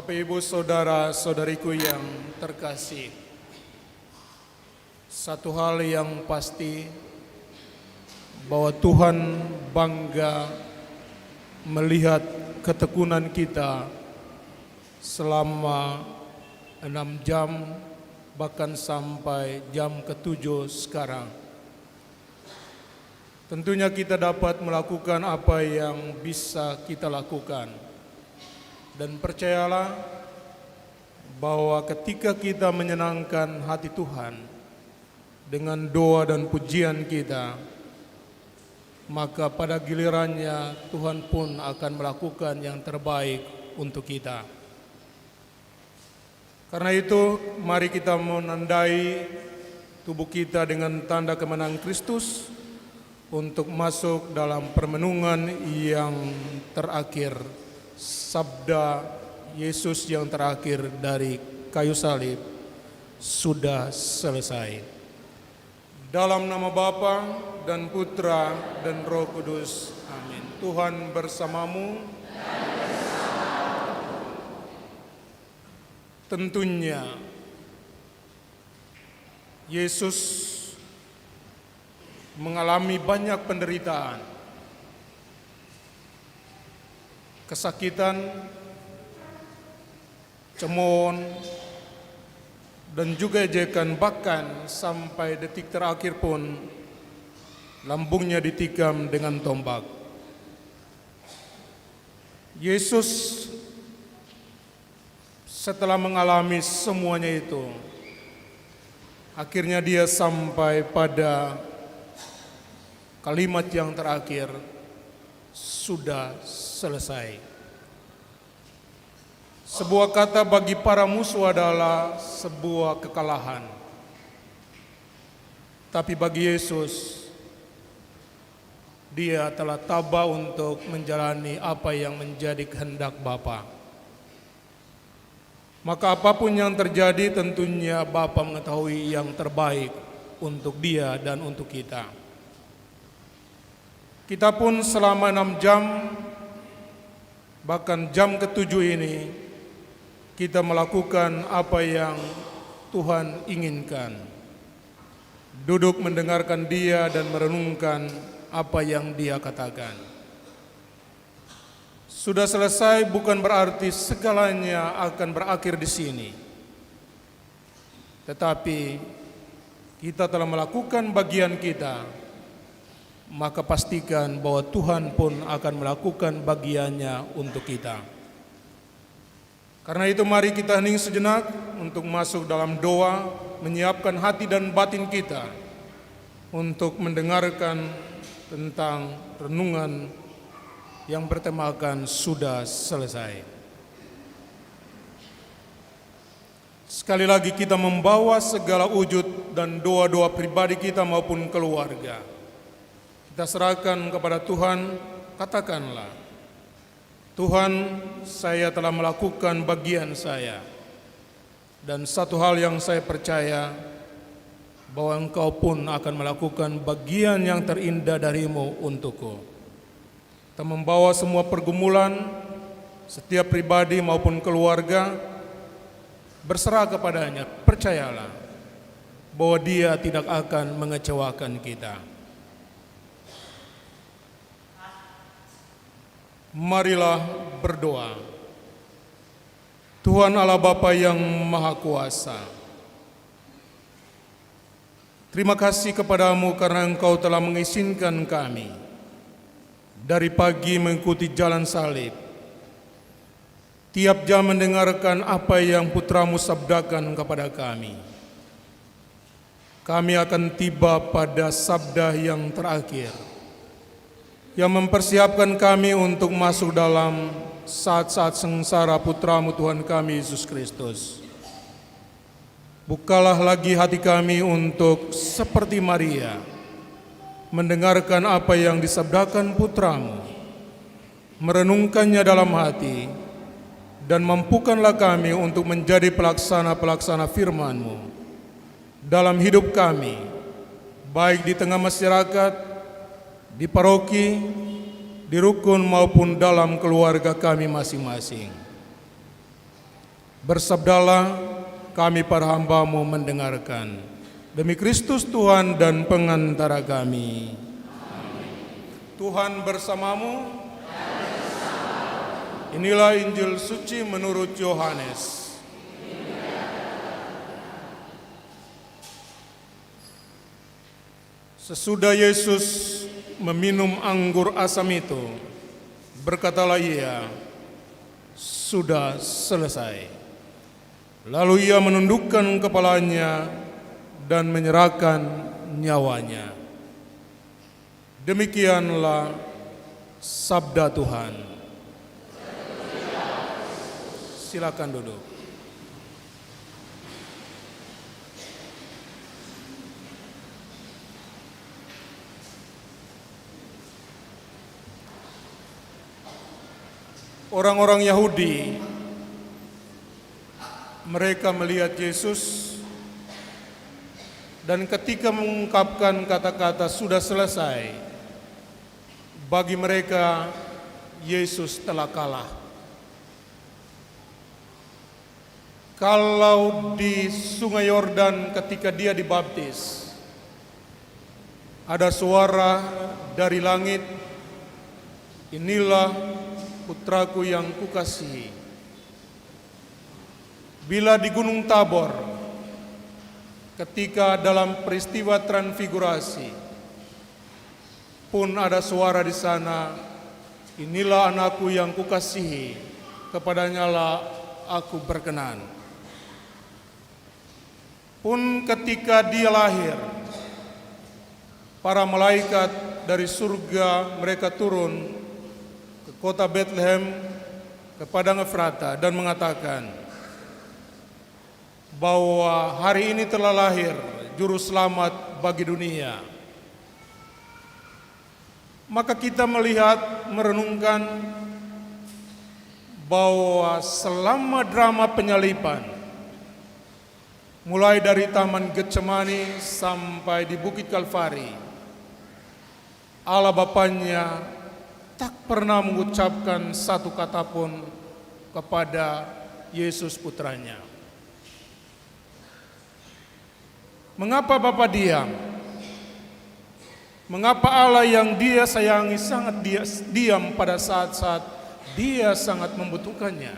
Bapak Ibu Saudara-saudariku yang terkasih, satu hal yang pasti bahwa Tuhan bangga melihat ketekunan kita selama 6 jam bahkan sampai jam ke-7 sekarang. Tentunya kita dapat melakukan apa yang bisa kita lakukan. Dan percayalah bahwa ketika kita menyenangkan hati Tuhan dengan doa dan pujian kita, maka pada gilirannya Tuhan pun akan melakukan yang terbaik untuk kita. Karena itu, mari kita menandai tubuh kita dengan tanda kemenangan Kristus untuk masuk dalam permenungan yang terakhir, sabda Yesus yang terakhir dari kayu salib, sudah selesai. Dalam nama Bapa dan Putra dan Roh Kudus, amin. Tuhan bersamamu. Tentunya Yesus mengalami banyak penderitaan, kesakitan, cemooh, dan juga ejekan, bahkan sampai detik terakhir pun lambungnya ditikam dengan tombak. Yesus setelah mengalami semuanya itu, akhirnya dia sampai pada kalimat yang terakhir, sudah selesai. Sebuah kata bagi para musuh adalah sebuah kekalahan. Tapi bagi Yesus, dia telah tabah untuk menjalani apa yang menjadi kehendak Bapa. Maka apapun yang terjadi, tentunya Bapa mengetahui yang terbaik untuk dia dan untuk kita. Kita pun selama 6 jam, bahkan jam ke-7 ini, kita melakukan apa yang Tuhan inginkan. Duduk mendengarkan Dia dan merenungkan apa yang Dia katakan. Sudah selesai bukan berarti segalanya akan berakhir di sini. Tetapi kita telah melakukan bagian kita, maka pastikan bahwa Tuhan pun akan melakukan bagiannya untuk kita. Karena itu mari kita hening sejenak untuk masuk dalam doa, menyiapkan hati dan batin kita untuk mendengarkan tentang renungan yang bertemakan sudah selesai. Sekali lagi kita membawa segala wujud dan doa-doa pribadi kita maupun keluarga. Kita serahkan kepada Tuhan, katakanlah, Tuhan, saya telah melakukan bagian saya. Dan satu hal yang saya percaya, bahwa Engkau pun akan melakukan bagian yang terindah darimu untukku. Kita membawa semua pergumulan, setiap pribadi maupun keluarga, berserah kepadanya. Percayalah bahwa Dia tidak akan mengecewakan kita. Marilah berdoa. Tuhan Allah Bapa yang Maha Kuasa, terima kasih kepadamu karena Engkau telah mengizinkan kami dari pagi mengikuti jalan salib, tiap jam mendengarkan apa yang Putramu sabdakan kepada kami. Kami akan tiba pada sabda yang terakhir, yang mempersiapkan kami untuk masuk dalam saat-saat sengsara Putramu Tuhan kami Yesus Kristus. Bukalah lagi hati kami untuk seperti Maria, mendengarkan apa yang disabdakan Putramu, merenungkannya dalam hati, dan mampukanlah kami untuk menjadi pelaksana-pelaksana firman-Mu dalam hidup kami, baik di tengah masyarakat, di paroki, di rukun maupun dalam keluarga kami masing-masing. Bersabdalah, kami para hamba-Mu mendengarkan. Demi Kristus Tuhan dan pengantara kami. Tuhan bersamamu. Inilah Injil suci menurut Yohanes. Sesudah Yesus meminum anggur asam itu, berkatalah Ia, "Sudah selesai." Lalu Ia menundukkan kepalanya dan menyerahkan nyawanya. Demikianlah sabda Tuhan. Silakan duduk. Orang-orang Yahudi, mereka melihat Yesus dan ketika mengungkapkan kata-kata "sudah selesai", bagi mereka Yesus telah kalah. Kalau di Sungai Yordan ketika dia dibaptis, ada suara dari langit, "Inilah putraku yang kukasihi." Bila di Gunung Tabor, ketika dalam peristiwa transfigurasi, pun ada suara di sana, "Inilah anakku yang kukasihi, kepadanyalah aku berkenan." Pun ketika dia lahir, para malaikat dari surga mereka turun ke kota Bethlehem, ke padang Efrata dan mengatakan bahwa hari ini telah lahir juru selamat bagi dunia. Maka kita melihat, merenungkan bahwa selama drama penyaliban, mulai dari Taman Getsemani sampai di Bukit Kalvari, Allah Bapanya tak pernah mengucapkan satu kata pun kepada Yesus putranya. Mengapa Bapa diam? Mengapa Allah yang Dia sayangi sangat diam pada saat-saat Dia sangat membutuhkannya?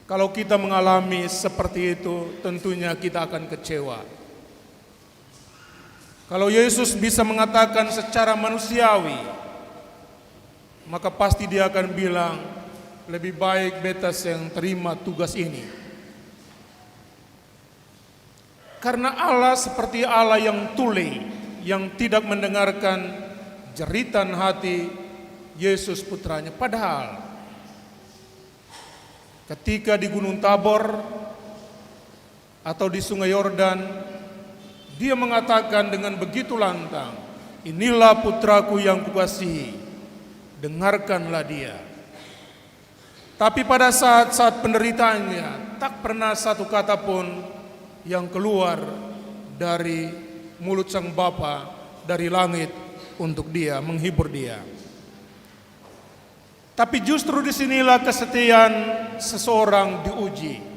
Kalau kita mengalami seperti itu, tentunya kita akan kecewa. Kalau Yesus bisa mengatakan secara manusiawi, maka pasti Dia akan bilang, "Lebih baik betas yang terima tugas ini." Karena Allah seperti Allah yang tuli, yang tidak mendengarkan jeritan hati Yesus putranya. Padahal ketika di Gunung Tabor atau di Sungai Yordan, Dia mengatakan dengan begitu lantang, "Inilah putraku yang kukasihi, dengarkanlah dia." Tapi pada saat-saat penderitaannya, tak pernah satu kata pun yang keluar dari mulut Sang Bapa dari langit untuk dia, menghibur dia. Tapi justru disinilah kesetiaan seseorang diuji.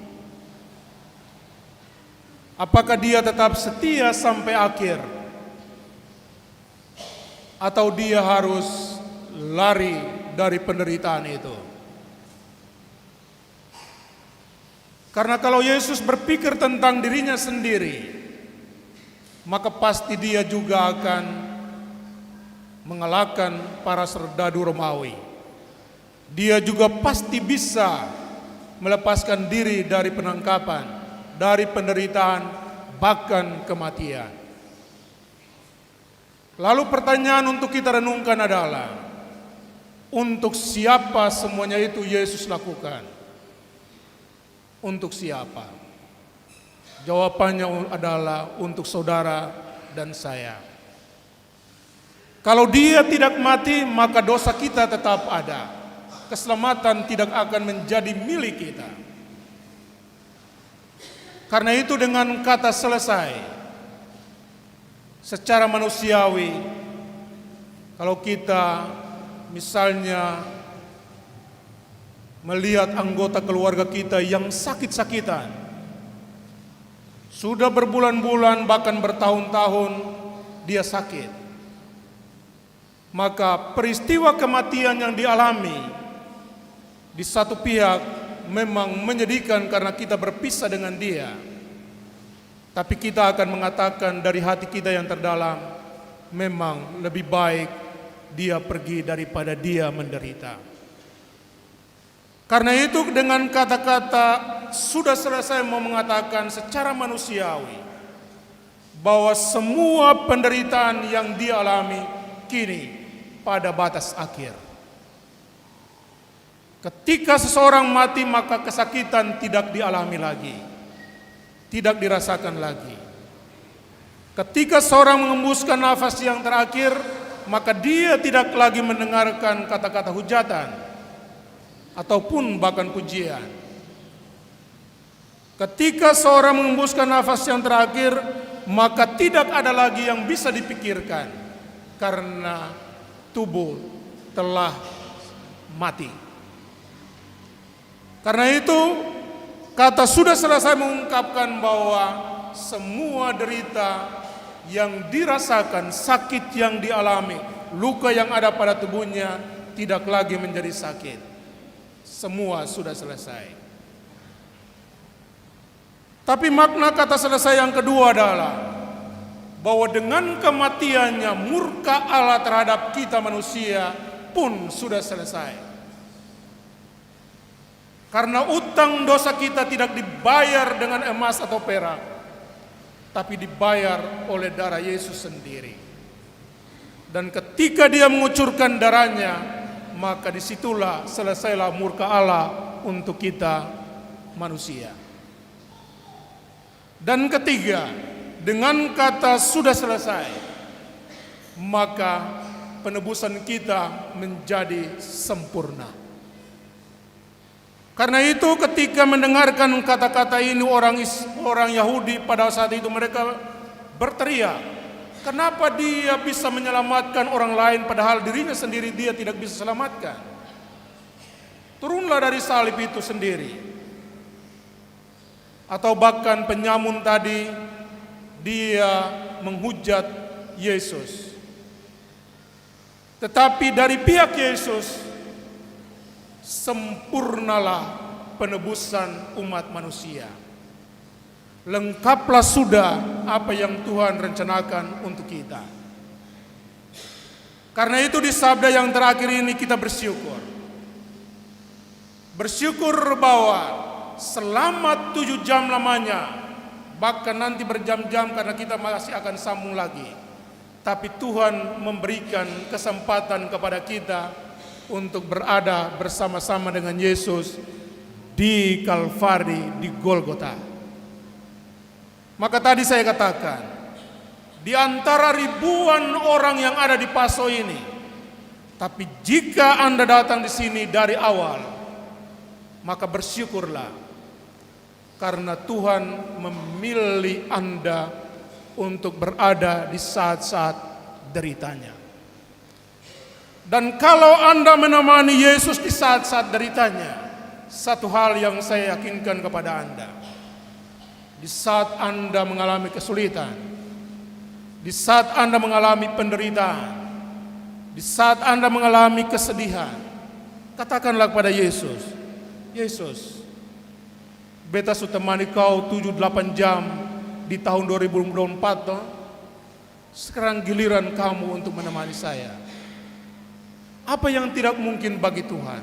Apakah dia tetap setia sampai akhir, atau dia harus lari dari penderitaan itu? Karena kalau Yesus berpikir tentang dirinya sendiri, maka pasti dia juga akan mengalahkan para serdadu Romawi. Dia juga pasti bisa melepaskan diri dari penangkapan, dari penderitaan, bahkan kematian. Lalu pertanyaan untuk kita renungkan adalah, untuk siapa semuanya itu Yesus lakukan? Untuk siapa? Jawabannya adalah untuk saudara dan saya. Kalau dia tidak mati, maka dosa kita tetap ada. Keselamatan tidak akan menjadi milik kita. Karena itu dengan kata selesai, secara manusiawi, kalau kita misalnya melihat anggota keluarga kita yang sakit-sakitan, sudah berbulan-bulan bahkan bertahun-tahun dia sakit, maka peristiwa kematian yang dialami di satu pihak memang menyedihkan karena kita berpisah dengan dia. Tapi kita akan mengatakan dari hati kita yang terdalam, memang lebih baik dia pergi daripada dia menderita. Karena itu dengan kata-kata sudah selesai mau mengatakan secara manusiawi bahwa semua penderitaan yang dia alami kini pada batas akhir. Ketika seseorang mati maka kesakitan tidak dialami lagi, tidak dirasakan lagi. Ketika seorang mengembuskan nafas yang terakhir, maka dia tidak lagi mendengarkan kata-kata hujatan ataupun bahkan pujian. Ketika seorang mengembuskan nafas yang terakhir, maka tidak ada lagi yang bisa dipikirkan karena tubuh telah mati. Karena itu kata sudah selesai mengungkapkan bahwa semua derita yang dirasakan, sakit yang dialami, luka yang ada pada tubuhnya tidak lagi menjadi sakit. Semua sudah selesai. Tapi makna kata selesai yang kedua adalah bahwa dengan kematiannya murka Allah terhadap kita manusia pun sudah selesai. Karena utang dosa kita tidak dibayar dengan emas atau perak, tapi dibayar oleh darah Yesus sendiri. Dan ketika dia mengucurkan darahnya, maka disitulah selesailah murka Allah untuk kita manusia. Dan ketiga, dengan kata sudah selesai, maka penebusan kita menjadi sempurna. Karena itu ketika mendengarkan kata-kata ini orang Yahudi pada saat itu mereka berteriak, kenapa dia bisa menyelamatkan orang lain padahal dirinya sendiri dia tidak bisa selamatkan? Turunlah dari salib itu sendiri. Atau bahkan penyamun tadi dia menghujat Yesus. Tetapi dari pihak Yesus sempurnalah penebusan umat manusia. Lengkaplah sudah apa yang Tuhan rencanakan untuk kita. Karena itu di sabda yang terakhir ini kita bersyukur. Bersyukur bahwa selama 7 jam lamanya, bahkan nanti berjam-jam karena kita masih akan sambung lagi. Tapi Tuhan memberikan kesempatan kepada kita untuk berada bersama-sama dengan Yesus di Kalvari, di Golgota. Maka tadi saya katakan, di antara ribuan orang yang ada di Paso ini, tapi jika Anda datang di sini dari awal, maka bersyukurlah karena Tuhan memilih Anda untuk berada di saat-saat deritanya. Dan kalau Anda menemani Yesus di saat-saat deritanya, satu hal yang saya yakinkan kepada Anda, di saat Anda mengalami kesulitan, di saat Anda mengalami penderitaan, di saat Anda mengalami kesedihan, katakanlah kepada Yesus, Yesus, beta sudah temani kau 7-8 jam di tahun 2024, toh? Sekarang giliran kamu untuk menemani saya. Apa yang tidak mungkin bagi Tuhan?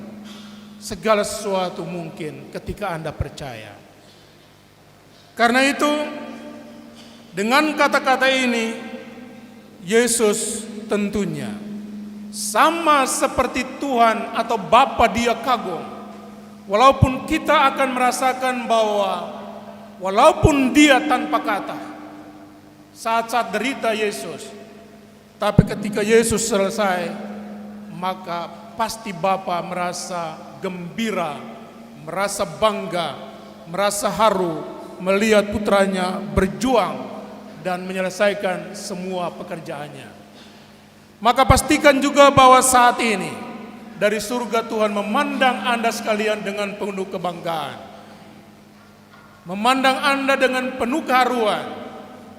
Segala sesuatu mungkin ketika Anda percaya. Karena itu, dengan kata-kata ini, Yesus tentunya sama seperti Tuhan atau Bapa dia kagum. Walaupun kita akan merasakan bahwa walaupun dia tanpa kata, saat-saat derita Yesus, tapi ketika Yesus selesai, maka pasti Bapa merasa gembira, merasa bangga, merasa haru melihat putranya berjuang dan menyelesaikan semua pekerjaannya. Maka pastikan juga bahwa saat ini dari surga Tuhan memandang Anda sekalian dengan penuh kebanggaan. Memandang Anda dengan penuh keharuan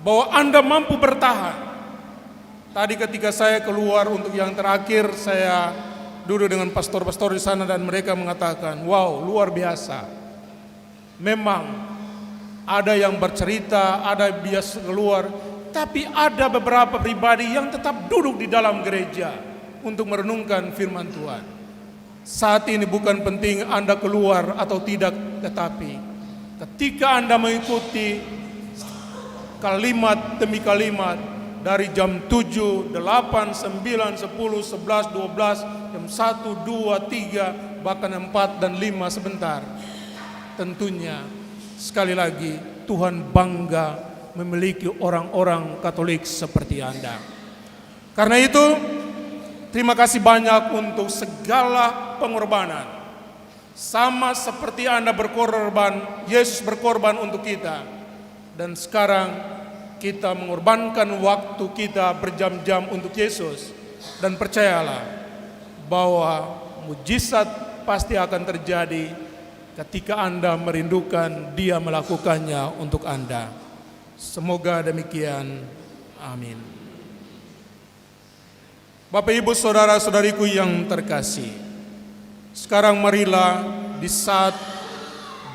bahwa Anda mampu bertahan. Tadi ketika saya keluar untuk yang terakhir, saya duduk dengan pastor-pastor di sana dan mereka mengatakan, wow, luar biasa. Memang ada yang bercerita, ada biasa keluar, tapi ada beberapa pribadi yang tetap duduk di dalam gereja untuk merenungkan firman Tuhan. Saat ini bukan penting Anda keluar atau tidak, tetapi ketika Anda mengikuti kalimat demi kalimat dari jam 7, 8, 9, 10, 11, 12, jam 1, 2, 3, bahkan 4 dan 5 sebentar. Tentunya sekali lagi Tuhan bangga memiliki orang-orang Katolik seperti Anda. Karena itu terima kasih banyak untuk segala pengorbanan. Sama seperti Anda berkorban, Yesus berkorban untuk kita. Dan sekarang kita mengorbankan waktu kita berjam-jam untuk Yesus. Dan percayalah bahwa mujizat pasti akan terjadi ketika Anda merindukan Dia melakukannya untuk Anda. Semoga demikian. Amin. Bapak, Ibu, Saudara-saudariku yang terkasih, sekarang marilah di saat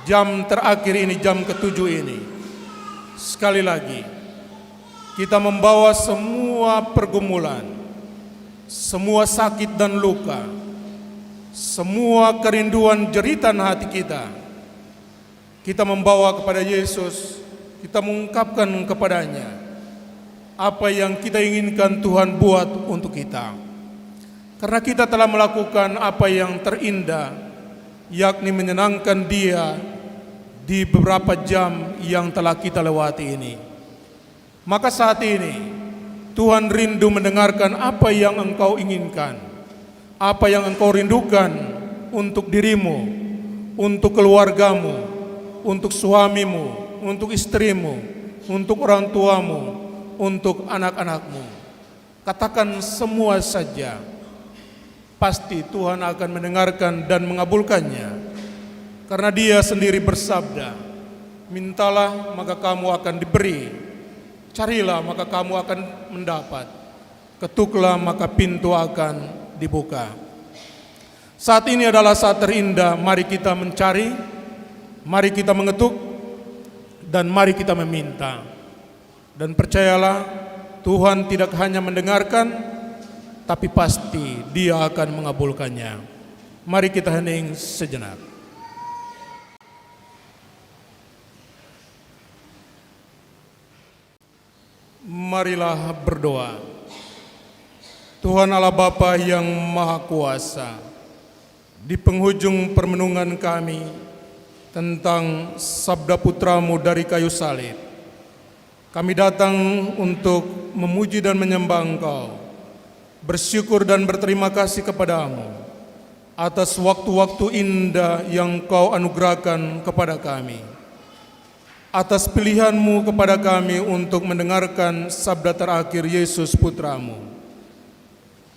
jam terakhir ini, jam ke-7 ini, sekali lagi kita membawa semua pergumulan, semua sakit dan luka, semua kerinduan jeritan hati kita membawa kepada Yesus. Kita mengungkapkan kepadanya apa yang kita inginkan Tuhan buat untuk kita. Karena kita telah melakukan apa yang terindah, yakni menyenangkan Dia di beberapa jam yang telah kita lewati ini. Maka saat ini Tuhan rindu mendengarkan apa yang engkau inginkan, apa yang engkau rindukan untuk dirimu, untuk keluargamu, untuk suamimu, untuk istrimu, untuk orang tuamu, untuk anak-anakmu. Katakan semua saja. Pasti Tuhan akan mendengarkan dan mengabulkannya. Karena Dia sendiri bersabda, mintalah maka kamu akan diberi, carilah maka kamu akan mendapat, ketuklah maka pintu akan dibuka. Saat ini adalah saat terindah. Mari kita mencari, mari kita mengetuk, dan mari kita meminta. Dan percayalah, Tuhan tidak hanya mendengarkan, tapi pasti Dia akan mengabulkannya. Mari kita hening sejenak. Marilah berdoa. Tuhan Allah Bapa yang Maha Kuasa, di penghujung permenungan kami tentang sabda putra-Mu dari kayu salib, kami datang untuk memuji dan menyembah Engkau, bersyukur dan berterima kasih kepada-Mu atas waktu-waktu indah yang Kau anugerahkan kepada kami, atas pilihan-Mu kepada kami untuk mendengarkan sabda terakhir Yesus Putra-Mu.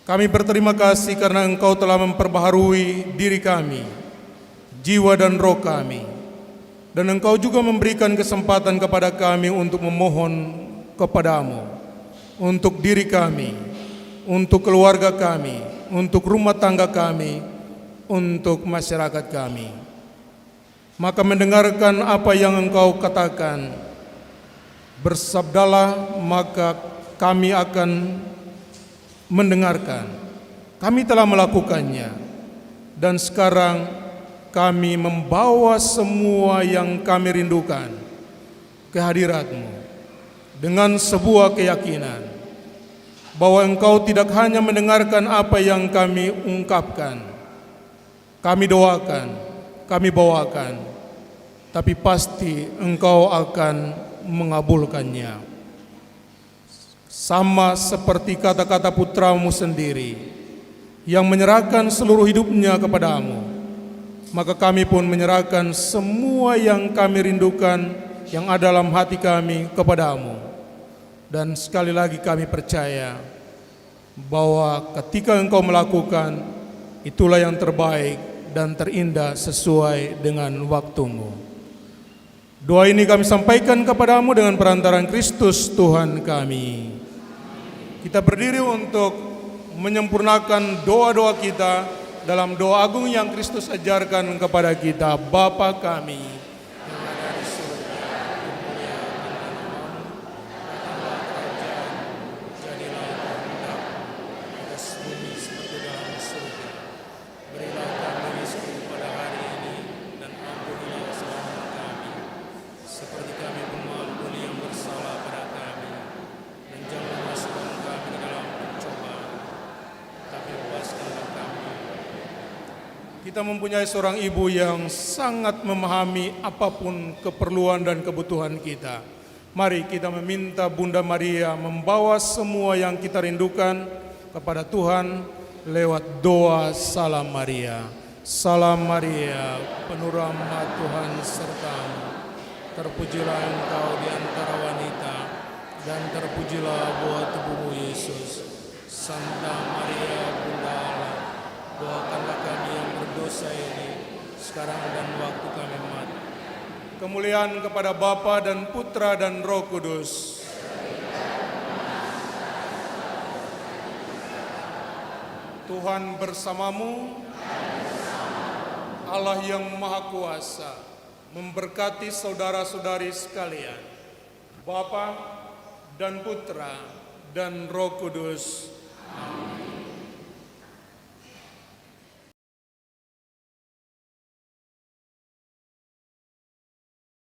Kami berterima kasih karena Engkau telah memperbaharui diri kami, jiwa dan roh kami, dan Engkau juga memberikan kesempatan kepada kami untuk memohon kepada-Mu, untuk diri kami, untuk keluarga kami, untuk rumah tangga kami, untuk masyarakat kami. Maka mendengarkan apa yang Engkau katakan, bersabdalah maka kami akan mendengarkan. Kami telah melakukannya, dan sekarang kami membawa semua yang kami rindukan ke hadirat-Mu dengan sebuah keyakinan bahwa Engkau tidak hanya mendengarkan apa yang kami ungkapkan, kami doakan, kami bawakan, tapi pasti Engkau akan mengabulkannya. Sama seperti kata-kata putra-Mu sendiri yang menyerahkan seluruh hidupnya kepada-Mu, maka kami pun menyerahkan semua yang kami rindukan, yang ada dalam hati kami kepada-Mu. Dan sekali lagi kami percaya bahwa ketika Engkau melakukan, Itulah yang terbaik dan terindah sesuai dengan waktumu. Doa ini kami sampaikan kepadamu dengan perantaraan Kristus Tuhan kami. Kita berdiri untuk menyempurnakan doa-doa kita dalam doa agung yang Kristus ajarkan kepada kita. Bapa kami yang ada di surga, dimuliakanlah namamu, datanglah kerajaanmu, jadilah kehendakmu di atas bumi seperti dalam surga. Berilah kami rezeki pada hari ini, dan ampunilah kesalahan kami, seperti kami pun mengampuni yang bersalah pada kami. Dan jangan masukkan kami ke dalam pencobaan, tapi bebaskanlah kami. Kita mempunyai seorang ibu yang sangat memahami apapun keperluan dan kebutuhan kita. Mari kita meminta Bunda Maria membawa semua yang kita rindukan kepada Tuhan lewat doa Salam Maria. Salam Maria, penuh rahmat Tuhan sertamu. Terpujilah engkau di antara wanita, dan terpujilah buah tubuhmu Yesus. Santa Maria, Bunda Allah, doakanlah kami yang berdosa ini, sekarang dan waktu kami mati. Kemuliaan kepada Bapa dan Putra dan Roh Kudus. Tuhan bersamamu. Allah yang Maha Kuasa memberkati saudara-saudari sekalian, Bapa dan Putra dan Roh Kudus. Amin.